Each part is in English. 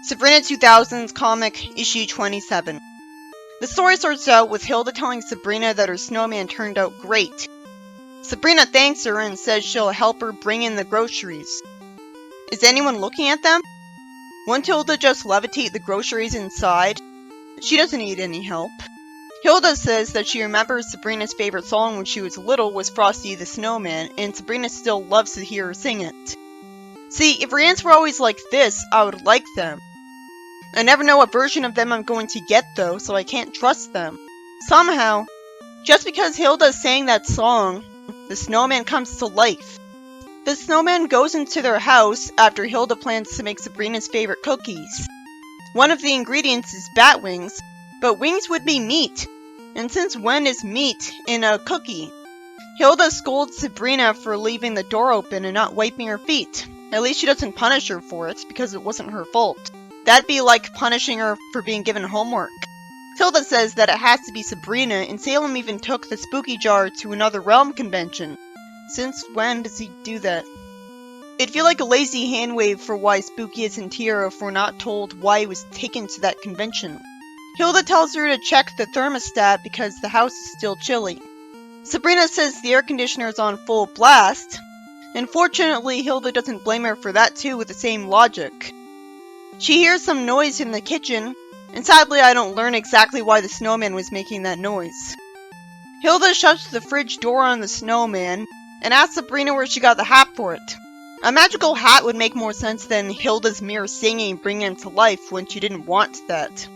Sabrina 2000s comic, issue 27. The story starts out with Hilda telling Sabrina that her snowman turned out great. Sabrina thanks her and says she'll help her bring in the groceries. Is anyone looking at them? Won't Hilda just levitate the groceries inside? She doesn't need any help. Hilda says that she remembers Sabrina's favorite song when she was little was Frosty the Snowman, and Sabrina still loves to hear her sing it. See, if her aunts were always like this, I would like them. I never know what version of them I'm going to get though, so I can't trust them. Somehow, just because Hilda sang that song, the snowman comes to life. The snowman goes into their house after Hilda plans to make Sabrina's favorite cookies. One of the ingredients is bat wings, but wings would be meat. And since when is meat in a cookie? Hilda scolds Sabrina for leaving the door open and not wiping her feet. At least she doesn't punish her for it, because it wasn't her fault. That'd be like punishing her for being given homework. Hilda says that it has to be Sabrina, and Salem even took the spooky jar to another realm convention. Since when does he do that? It'd feel like a lazy hand wave for why Spooky isn't here if we're not told why he was taken to that convention. Hilda tells her to check the thermostat because the house is still chilly. Sabrina says the air conditioner is on full blast, and fortunately Hilda doesn't blame her for that too with the same logic. She hears some noise in the kitchen, and sadly I don't learn exactly why the snowman was making that noise. Hilda shuts the fridge door on the snowman, and asks Sabrina where she got the hat for it. A magical hat would make more sense than Hilda's mere singing bringing him to life when she didn't want that.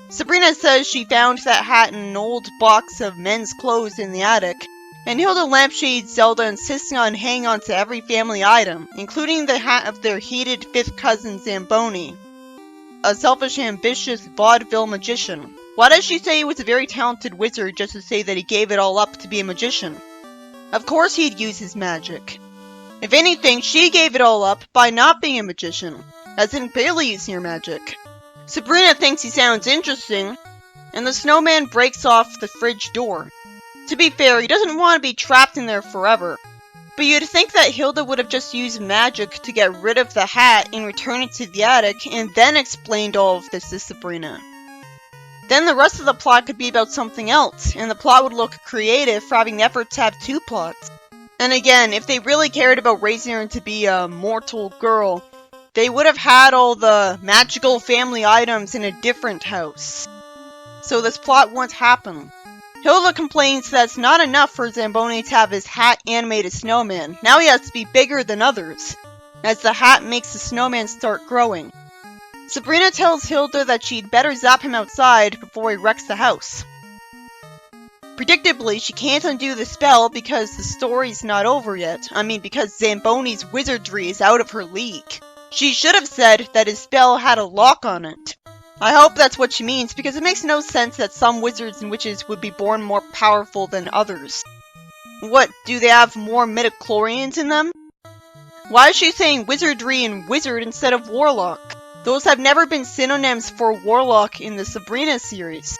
Sabrina says she found that hat in an old box of men's clothes in the attic, and Hilda lampshades Zelda insisting on hanging on to every family item, including the hat of their hated fifth cousin Zamboni, a selfish, ambitious vaudeville magician. Why does she say he was a very talented wizard just to say that he gave it all up to be a magician? Of course he'd use his magic. If anything, she gave it all up by not being a magician, as in barely using her magic. Sabrina thinks he sounds interesting, and the snowman breaks off the fridge door. To be fair, he doesn't want to be trapped in there forever, but you'd think that Hilda would have just used magic to get rid of the hat and return it to the attic, and then explained all of this to Sabrina. Then the rest of the plot could be about something else, and the plot would look creative for having the effort to have two plots. And again, if they really cared about raising her to be a mortal girl, they would have had all the magical family items in a different house. So this plot won't happen. Hilda complains that it's not enough for Zamboni to have his hat animate a snowman. Now he has to be bigger than others, as the hat makes the snowman start growing. Sabrina tells Hilda that she'd better zap him outside before he wrecks the house. Predictably, she can't undo the spell because the story's not over yet. Because Zamboni's wizardry is out of her league. She should have said that his spell had a lock on it. I hope that's what she means, because it makes no sense that some wizards and witches would be born more powerful than others. What, do they have more midichlorians in them? Why is she saying wizardry and wizard instead of warlock? Those have never been synonyms for warlock in the Sabrina series.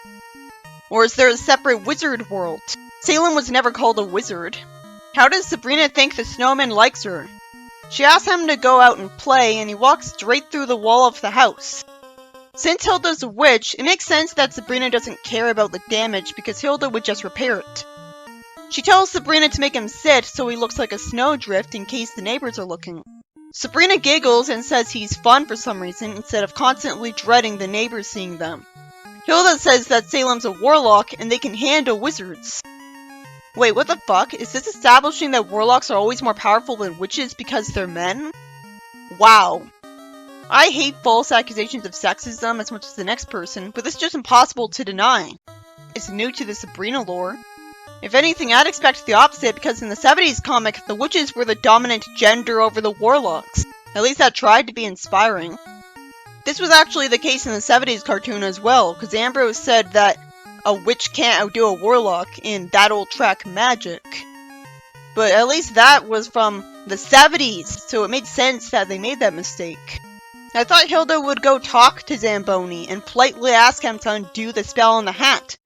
Or is there a separate wizard world? Salem was never called a wizard. How does Sabrina think the snowman likes her? She asks him to go out and play, and he walks straight through the wall of the house. Since Hilda's a witch, it makes sense that Sabrina doesn't care about the damage because Hilda would just repair it. She tells Sabrina to make him sit so he looks like a snowdrift in case the neighbors are looking. Sabrina giggles and says he's fun for some reason instead of constantly dreading the neighbors seeing them. Hilda says that Salem's a warlock and they can handle wizards. Wait, what the fuck? Is this establishing that warlocks are always more powerful than witches because they're men? Wow. I hate false accusations of sexism as much as the next person, but this is just impossible to deny. It's new to the Sabrina lore. If anything, I'd expect the opposite because in the 70s comic, the witches were the dominant gender over the warlocks. At least that tried to be inspiring. This was actually the case in the 70s cartoon as well, because Ambrose said that a witch can't outdo a warlock in that old track Magic. But at least that was from the 70s, so it made sense that they made that mistake. I thought Hilda would go talk to Zamboni and politely ask him to undo the spell on the hat.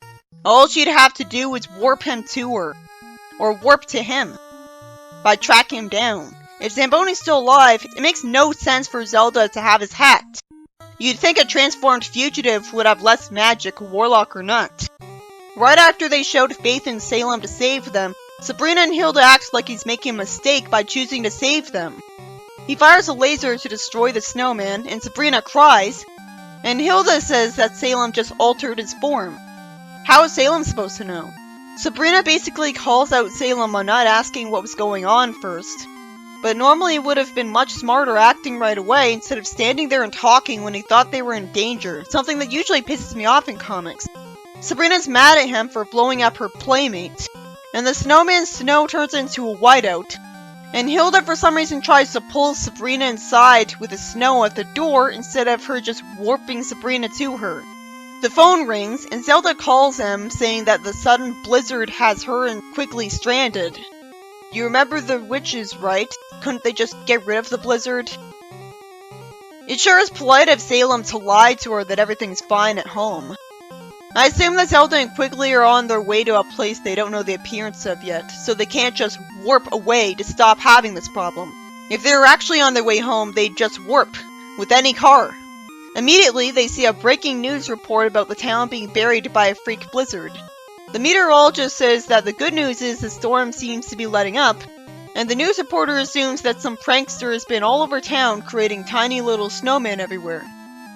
All she'd have to do was warp him to her, or warp to him, by tracking him down. If Zamboni's still alive, it makes no sense for Zelda to have his hat. You'd think a transformed fugitive would have less magic, warlock or not. Right after they showed faith in Salem to save them, Sabrina and Hilda act like he's making a mistake by choosing to save them. He fires a laser to destroy the snowman, and Sabrina cries, and Hilda says that Salem just altered his form. How is Salem supposed to know? Sabrina basically calls out Salem on not asking what was going on first, but normally would have been much smarter acting right away instead of standing there and talking when he thought they were in danger, something that usually pisses me off in comics. Sabrina's mad at him for blowing up her playmate, and the snowman's snow turns into a whiteout, and Hilda for some reason tries to pull Sabrina inside with the snow at the door instead of her just warping Sabrina to her. The phone rings, and Zelda calls him, saying that the sudden blizzard has her and Quigley stranded. You remember the witches, right? Couldn't they just get rid of the blizzard? It sure is polite of Salem to lie to her that everything's fine at home. I assume that Zelda and Quigley are on their way to a place they don't know the appearance of yet, so they can't just warp away to stop having this problem. If they were actually on their way home, they'd just warp, with any car. Immediately, they see a breaking news report about the town being buried by a freak blizzard. The meteorologist says that the good news is the storm seems to be letting up, and the news reporter assumes that some prankster has been all over town creating tiny little snowmen everywhere.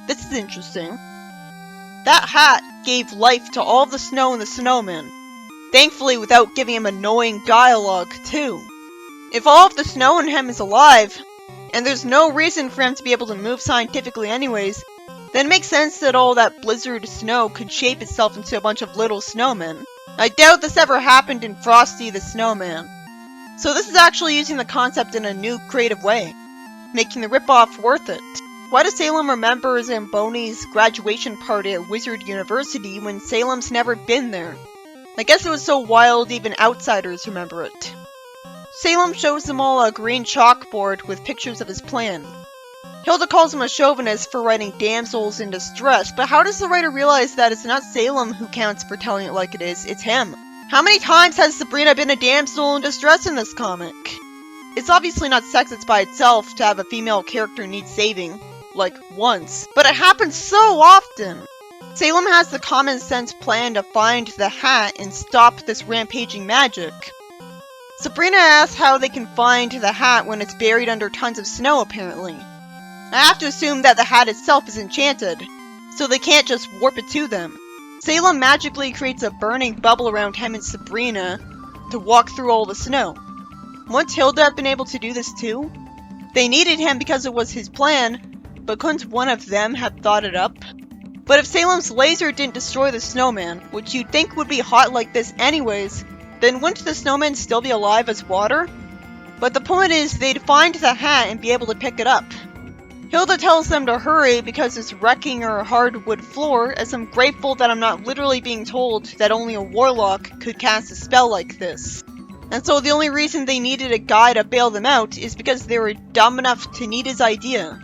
This is interesting. That hat gave life to all the snow in the snowman, thankfully without giving him annoying dialogue, too. If all of the snow in him is alive, and there's no reason for him to be able to move scientifically anyways, then it makes sense that all that blizzard snow could shape itself into a bunch of little snowmen. I doubt this ever happened in Frosty the Snowman. So this is actually using the concept in a new creative way, making the ripoff worth it. Why does Salem remember Zamboni's graduation party at Wizard University when Salem's never been there? I guess it was so wild even outsiders remember it. Salem shows them all a green chalkboard with pictures of his plan. Hilda calls him a chauvinist for writing damsels in distress, but how does the writer realize that it's not Salem who counts for telling it like it is, it's him? How many times has Sabrina been a damsel in distress in this comic? It's obviously not sexist by itself to have a female character need saving, like once, but it happens so often. Salem has the common sense plan to find the hat and stop this rampaging magic. Sabrina asks how they can find the hat when it's buried under tons of snow apparently. I have to assume that the hat itself is enchanted, so they can't just warp it to them. Salem magically creates a burning bubble around him and Sabrina to walk through all the snow. Wouldn't Hilda have been able to do this too? They needed him because it was his plan, but couldn't one of them have thought it up? But if Salem's laser didn't destroy the snowman, which you'd think would be hot like this anyways, then wouldn't the snowman still be alive as water? But the point is, they'd find the hat and be able to pick it up. Hilda tells them to hurry because it's wrecking her hardwood floor, as I'm grateful that I'm not literally being told that only a warlock could cast a spell like this. And so the only reason they needed a guy to bail them out is because they were dumb enough to need his idea.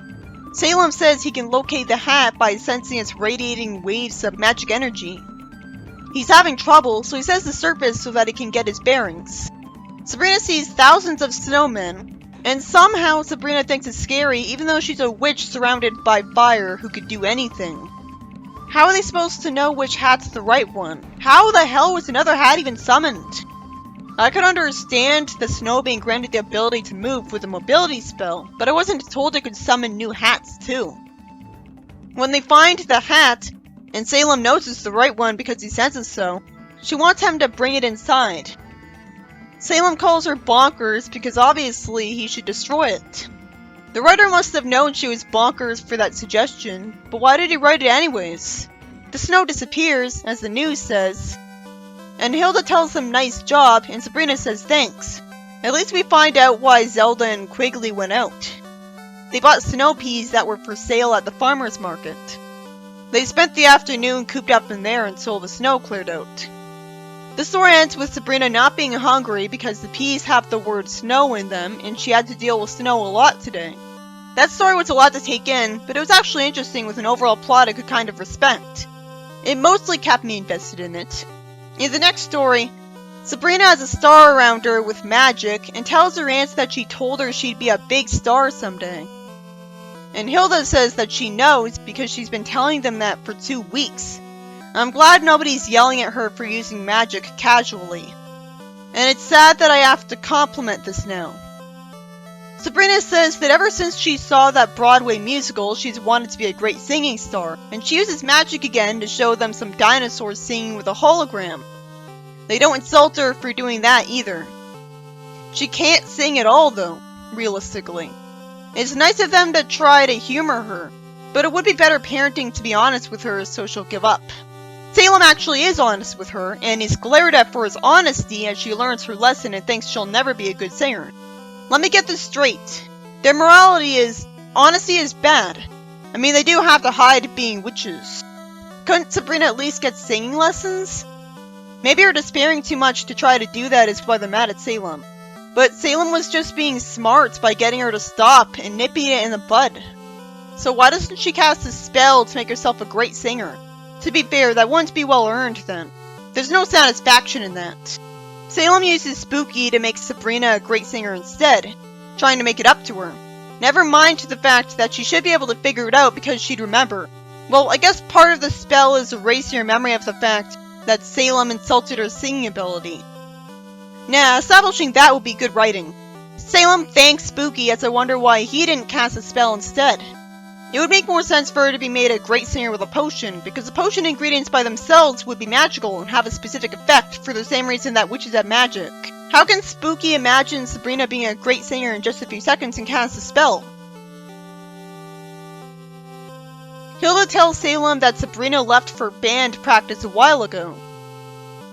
Salem says he can locate the hat by sensing its radiating waves of magic energy. He's having trouble, so he says the surface so that he can get his bearings. Sabrina sees thousands of snowmen, and somehow Sabrina thinks it's scary even though she's a witch surrounded by fire who could do anything. How are they supposed to know which hat's the right one? How the hell was another hat even summoned? I could understand the snow being granted the ability to move with a mobility spell, but I wasn't told it could summon new hats too. When they find the hat, and Salem knows it's the right one because he senses so, she wants him to bring it inside. Salem calls her bonkers because obviously he should destroy it. The writer must have known she was bonkers for that suggestion, but why did he write it anyways? The snow disappears, as the news says, and Hilda tells them nice job, and Sabrina says thanks. At least we find out why Zelda and Quigley went out. They bought snow peas that were for sale at the farmer's market. They spent the afternoon cooped up in there until the snow cleared out. The story ends with Sabrina not being hungry because the peas have the word snow in them and she had to deal with snow a lot today. That story was a lot to take in, but it was actually interesting with an overall plot I could kind of respect. It mostly kept me invested in it. In the next story, Sabrina has a star around her with magic and tells her aunts that she told her she'd be a big star someday. And Hilda says that she knows because she's been telling them that for 2 weeks. I'm glad nobody's yelling at her for using magic casually. And it's sad that I have to compliment this now. Sabrina says that ever since she saw that Broadway musical, she's wanted to be a great singing star, and she uses magic again to show them some dinosaurs singing with a hologram. They don't insult her for doing that either. She can't sing at all though, realistically. It's nice of them to try to humor her, but it would be better parenting to be honest with her so she'll give up. Salem actually is honest with her, and is glared at for his honesty as she learns her lesson and thinks she'll never be a good singer. Let me get this straight. Their morality is, honesty is bad. I mean, they do have to hide being witches. Couldn't Sabrina at least get singing lessons? Maybe her despairing too much to try to do that is why they're mad at Salem. But Salem was just being smart by getting her to stop and nipping it in the bud. So why doesn't she cast a spell to make herself a great singer? To be fair, that wouldn't be well earned then. There's no satisfaction in that. Salem uses Spooky to make Sabrina a great singer instead, trying to make it up to her. Never mind the fact that she should be able to figure it out because she'd remember. Well, I guess part of the spell is erasing her memory of the fact that Salem insulted her singing ability. Nah, establishing that would be good writing. Salem thanks Spooky as I wonder why he didn't cast a spell instead. It would make more sense for her to be made a great singer with a potion, because the potion ingredients by themselves would be magical and have a specific effect for the same reason that witches have magic. How can Spooky imagine Sabrina being a great singer in just a few seconds and cast a spell? Hilda tells Salem that Sabrina left for band practice a while ago.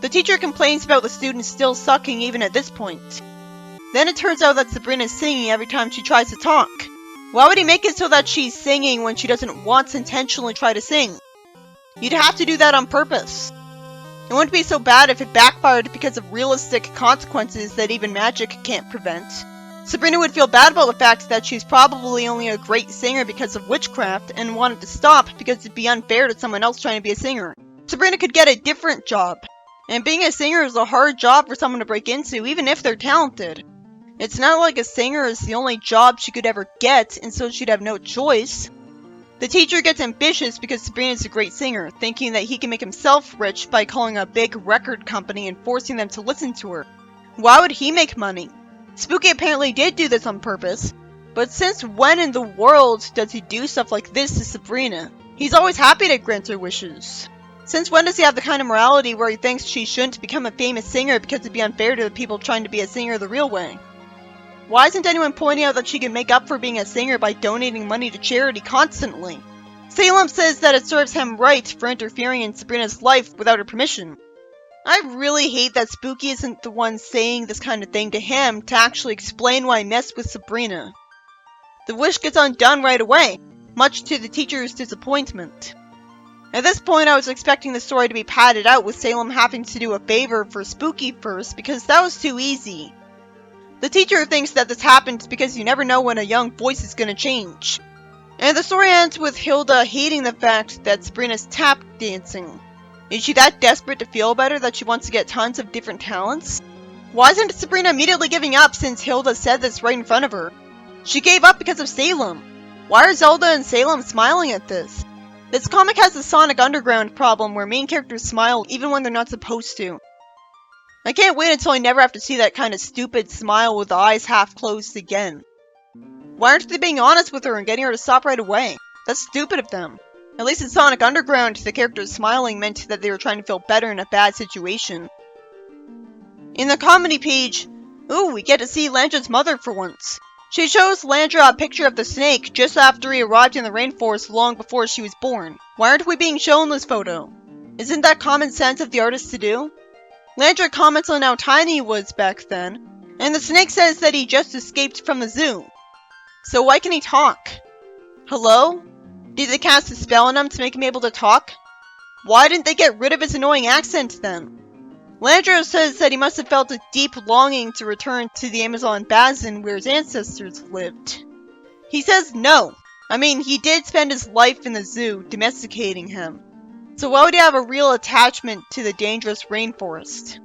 The teacher complains about the students still sucking even at this point. Then it turns out that Sabrina is singing every time she tries to talk. Why would he make it so that she's singing when she doesn't want to intentionally try to sing? You'd have to do that on purpose. It wouldn't be so bad if it backfired because of realistic consequences that even magic can't prevent. Sabrina would feel bad about the fact that she's probably only a great singer because of witchcraft and wanted to stop because it'd be unfair to someone else trying to be a singer. Sabrina could get a different job. And being a singer is a hard job for someone to break into, even if they're talented. It's not like a singer is the only job she could ever get, and so she'd have no choice. The teacher gets ambitious because Sabrina's a great singer, thinking that he can make himself rich by calling a big record company and forcing them to listen to her. Why would he make money? Spooky apparently did do this on purpose, but since when in the world does he do stuff like this to Sabrina? He's always happy to grant her wishes. Since when does he have the kind of morality where he thinks she shouldn't become a famous singer because it'd be unfair to the people trying to be a singer the real way? Why isn't anyone pointing out that she can make up for being a singer by donating money to charity constantly? Salem says that it serves him right for interfering in Sabrina's life without her permission. I really hate that Spooky isn't the one saying this kind of thing to him to actually explain why he messed with Sabrina. The wish gets undone right away, much to the teacher's disappointment. At this point, I was expecting the story to be padded out with Salem having to do a favor for Spooky first, because that was too easy. The teacher thinks that this happens because you never know when a young voice is gonna change. And the story ends with Hilda hating the fact that Sabrina's tap dancing. Is she that desperate to feel better that she wants to get tons of different talents? Why isn't Sabrina immediately giving up since Hilda said this right in front of her? She gave up because of Salem. Why are Zelda and Salem smiling at this? This comic has the Sonic Underground problem where main characters smile even when they're not supposed to. I can't wait until I never have to see that kind of stupid smile with the eyes half closed again. Why aren't they being honest with her and getting her to stop right away? That's stupid of them. At least in Sonic Underground, the characters smiling meant that they were trying to feel better in a bad situation. In the comedy page, ooh, we get to see Landra's mother for once. She shows Landra a picture of the snake just after he arrived in the rainforest long before she was born. Why aren't we being shown this photo? Isn't that common sense of the artist to do? Landra comments on how tiny he was back then, and the snake says that he just escaped from the zoo. So why can he talk? Hello? Did they cast a spell on him to make him able to talk? Why didn't they get rid of his annoying accent then? Landra says that he must have felt a deep longing to return to the Amazon basin where his ancestors lived. He says no. I mean, he did spend his life in the zoo, domesticating him. So why would he have a real attachment to the dangerous rainforest?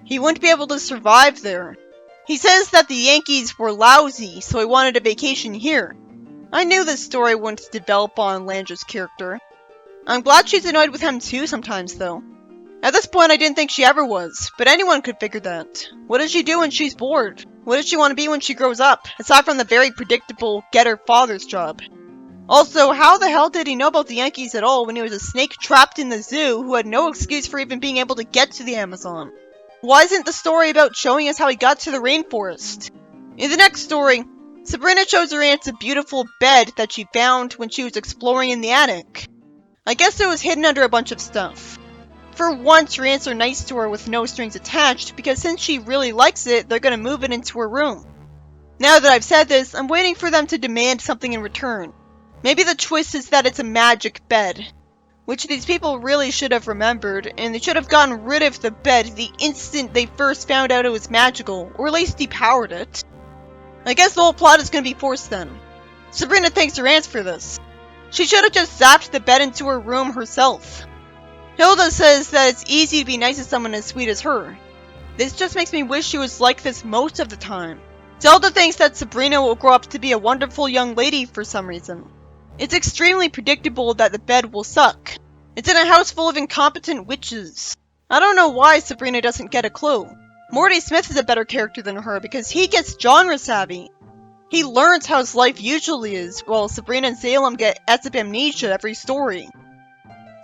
He wouldn't be able to survive there. He says that the Yankees were lousy, so he wanted a vacation here. I knew this story wouldn't develop on Landra's character. I'm glad she's annoyed with him too sometimes, though. At this point, I didn't think she ever was, but anyone could figure that. What does she do when she's bored? What does she want to be when she grows up, aside from the very predictable get her father's job? Also, how the hell did he know about the Yankees at all when he was a snake trapped in the zoo who had no excuse for even being able to get to the Amazon? Why isn't the story about showing us how he got to the rainforest? In the next story, Sabrina shows her aunt a beautiful bed that she found when she was exploring in the attic. I guess it was hidden under a bunch of stuff. For once, her aunts are nice to her with no strings attached, because since she really likes it, they're gonna move it into her room. Now that I've said this, I'm waiting for them to demand something in return. Maybe the twist is that it's a magic bed, which these people really should have remembered, and they should have gotten rid of the bed the instant they first found out it was magical, or at least depowered it. I guess the whole plot is gonna be forced then. Sabrina thanks her aunts for this. She should have just zapped the bed into her room herself. Hilda says that it's easy to be nice to someone as sweet as her. This just makes me wish she was like this most of the time. Zelda thinks that Sabrina will grow up to be a wonderful young lady for some reason. It's extremely predictable that the bed will suck. It's in a house full of incompetent witches. I don't know why Sabrina doesn't get a clue. Morty Smith is a better character than her because he gets genre savvy. He learns how his life usually is, while Sabrina and Salem get ets amnesia every story.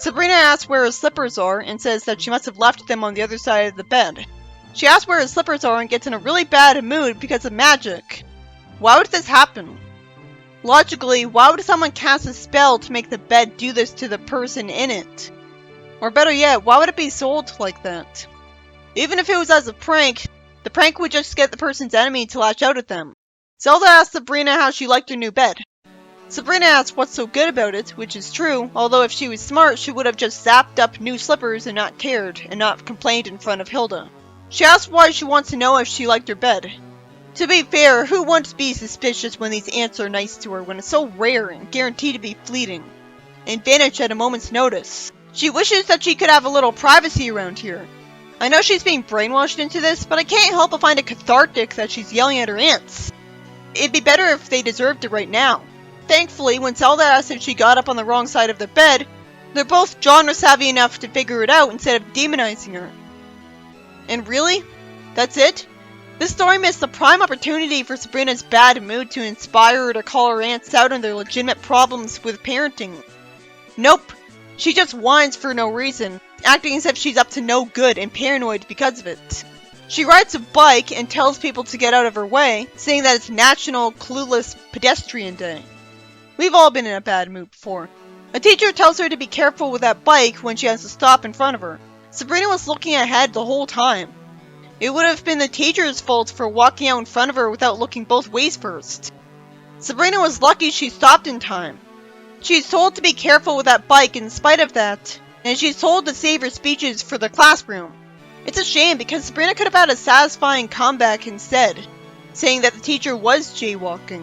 Sabrina asks where her slippers are and says that she must have left them on the other side of the bed. She asks where her slippers are and gets in a really bad mood because of magic. Why would this happen? Logically, why would someone cast a spell to make the bed do this to the person in it? Or better yet, why would it be sold like that? Even if it was as a prank, the prank would just get the person's enemy to lash out at them. Zelda asks Sabrina how she liked her new bed. Sabrina asks what's so good about it, which is true, although if she was smart, she would have just zapped up new slippers and not cared, and not complained in front of Hilda. She asks why she wants to know if she liked her bed. To be fair, who wants to be suspicious when these aunts are nice to her when it's so rare and guaranteed to be fleeting, and vanish at a moment's notice? She wishes that she could have a little privacy around here. I know she's being brainwashed into this, but I can't help but find it cathartic that she's yelling at her aunts. It'd be better if they deserved it right now. Thankfully, when Zelda asks if she got up on the wrong side of the bed, they're both genre savvy enough to figure it out instead of demonizing her. And really? That's it? This story missed the prime opportunity for Sabrina's bad mood to inspire her to call her aunts out on their legitimate problems with parenting. Nope. She just whines for no reason, acting as if she's up to no good and paranoid because of it. She rides a bike and tells people to get out of her way, saying that it's National Clueless Pedestrian Day. We've all been in a bad mood before. A teacher tells her to be careful with that bike when she has to stop in front of her. Sabrina was looking ahead the whole time. It would have been the teacher's fault for walking out in front of her without looking both ways first. Sabrina was lucky she stopped in time. She's told to be careful with that bike in spite of that, and she's told to save her speeches for the classroom. It's a shame because Sabrina could have had a satisfying comeback instead, saying that the teacher was jaywalking.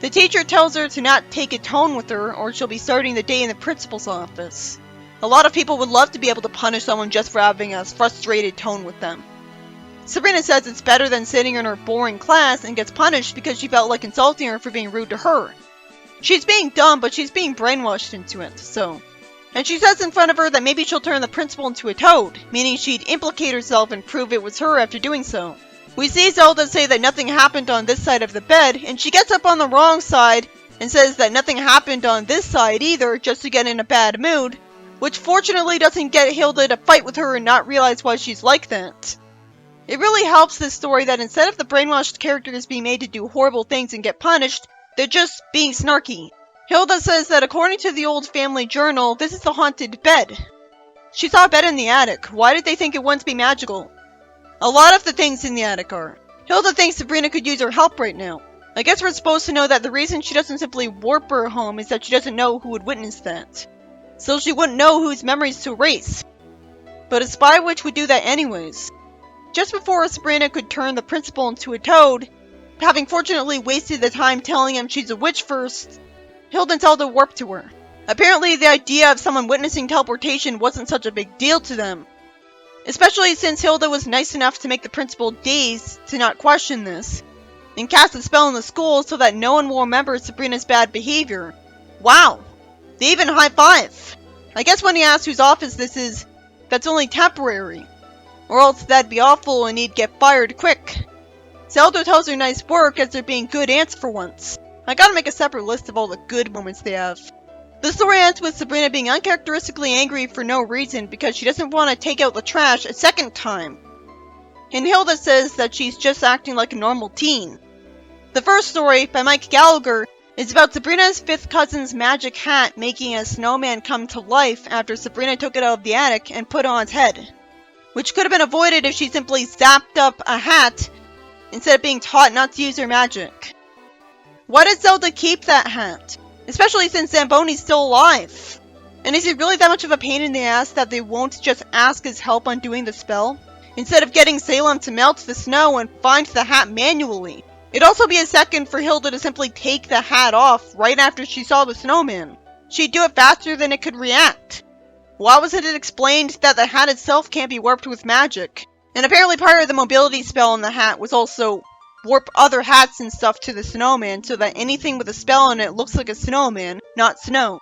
The teacher tells her to not take a tone with her or she'll be starting the day in the principal's office. A lot of people would love to be able to punish someone just for having a frustrated tone with them. Sabrina says it's better than sitting in her boring class and gets punished because she felt like insulting her for being rude to her. She's being dumb, but she's being brainwashed into it, so. And she says in front of her that maybe she'll turn the principal into a toad, meaning she'd implicate herself and prove it was her after doing so. We see Zelda say that nothing happened on this side of the bed, and she gets up on the wrong side and says that nothing happened on this side either, just to get in a bad mood, which fortunately doesn't get Hilda to fight with her and not realize why she's like that. It really helps this story that instead of the brainwashed characters being made to do horrible things and get punished, they're just being snarky. Hilda says that according to the old family journal, this is the haunted bed. She saw a bed in the attic. Why did they think it wouldn't be magical? A lot of the things in the attic are. Hilda thinks Sabrina could use her help right now. I guess we're supposed to know that the reason she doesn't simply warp her home is that she doesn't know who would witness that. So she wouldn't know whose memories to erase. But a spy witch would do that anyways. Just before Sabrina could turn the principal into a toad, having fortunately wasted the time telling him she's a witch first, Hilda and Zelda warped to her. Apparently the idea of someone witnessing teleportation wasn't such a big deal to them. Especially since Hilda was nice enough to make the principal dazed to not question this. and cast a spell in the school so that no one will remember Sabrina's bad behavior. Wow! They even high-five! I guess when he asks whose office this is, that's only temporary. Or else that'd be awful and he'd get fired quick. Zelda tells her nice work as they're being good aunts for once. I gotta make a separate list of all the good moments they have. The story ends with Sabrina being uncharacteristically angry for no reason because she doesn't want to take out the trash a second time. And Hilda says that she's just acting like a normal teen. The first story, by Mike Gallagher, is about Sabrina's fifth cousin's magic hat making a snowman come to life after Sabrina took it out of the attic and put it on its head. Which could have been avoided if she simply zapped up a hat instead of being taught not to use her magic. Why did Zelda keep that hat? Especially since Zamboni's still alive. And is he really that much of a pain in the ass that they won't just ask his help on doing the spell? Instead of getting Salem to melt the snow and find the hat manually. It'd also be a second for Hilda to simply take the hat off right after she saw the snowman. She'd do it faster than it could react. Why wasn't it explained that the hat itself can't be warped with magic? And apparently part of the mobility spell in the hat was also warp other hats and stuff to the snowman so that anything with a spell on it looks like a snowman, not snow.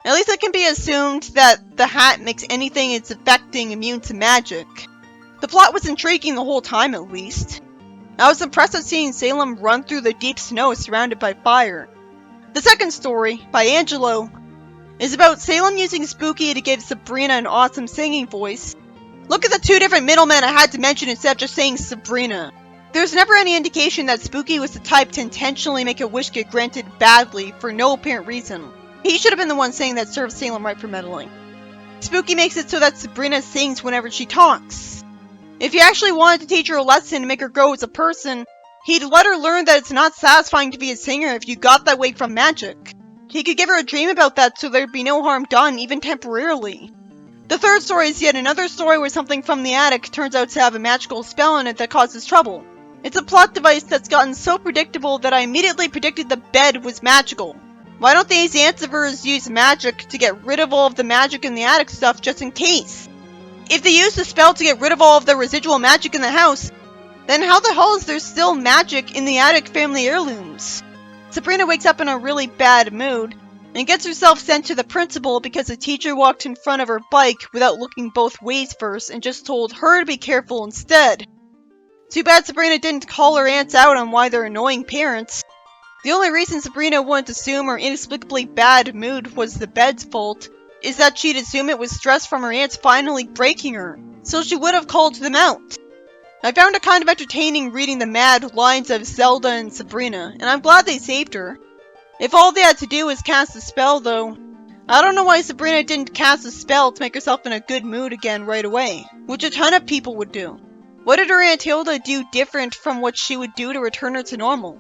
At least it can be assumed that the hat makes anything it's affecting immune to magic. The plot was intriguing the whole time at least. I was impressed at seeing Salem run through the deep snow surrounded by fire. The second story, by Angelo, is about Salem using Spooky to give Sabrina an awesome singing voice. Look at the two different middlemen I had to mention instead of just saying Sabrina. There's never any indication that Spooky was the type to intentionally make a wish get granted badly for no apparent reason. He should have been the one saying that served Salem right for meddling. Spooky makes it so that Sabrina sings whenever she talks. If he actually wanted to teach her a lesson to make her grow as a person, he'd let her learn that it's not satisfying to be a singer if you got that way from magic. He could give her a dream about that so there'd be no harm done, even temporarily. The third story is yet another story where something from the attic turns out to have a magical spell in it that causes trouble. It's a plot device that's gotten so predictable that I immediately predicted the bed was magical. Why don't these Ansevers use magic to get rid of all of the magic in the attic stuff just in case? If they use the spell to get rid of all of the residual magic in the house, then how the hell is there still magic in the attic family heirlooms? Sabrina wakes up in a really bad mood and gets herself sent to the principal because the teacher walked in front of her bike without looking both ways first and just told her to be careful instead. Too bad Sabrina didn't call her aunts out on why they're annoying parents. The only reason Sabrina wouldn't assume her inexplicably bad mood was the bed's fault is that she'd assume it was stress from her aunts finally breaking her, so she would have called them out. I found it kind of entertaining reading the mad lines of Zelda and Sabrina, and I'm glad they saved her. If all they had to do was cast a spell though, I don't know why Sabrina didn't cast a spell to make herself in a good mood again right away, which a ton of people would do. What did her Aunt Hilda do different from what she would do to return her to normal?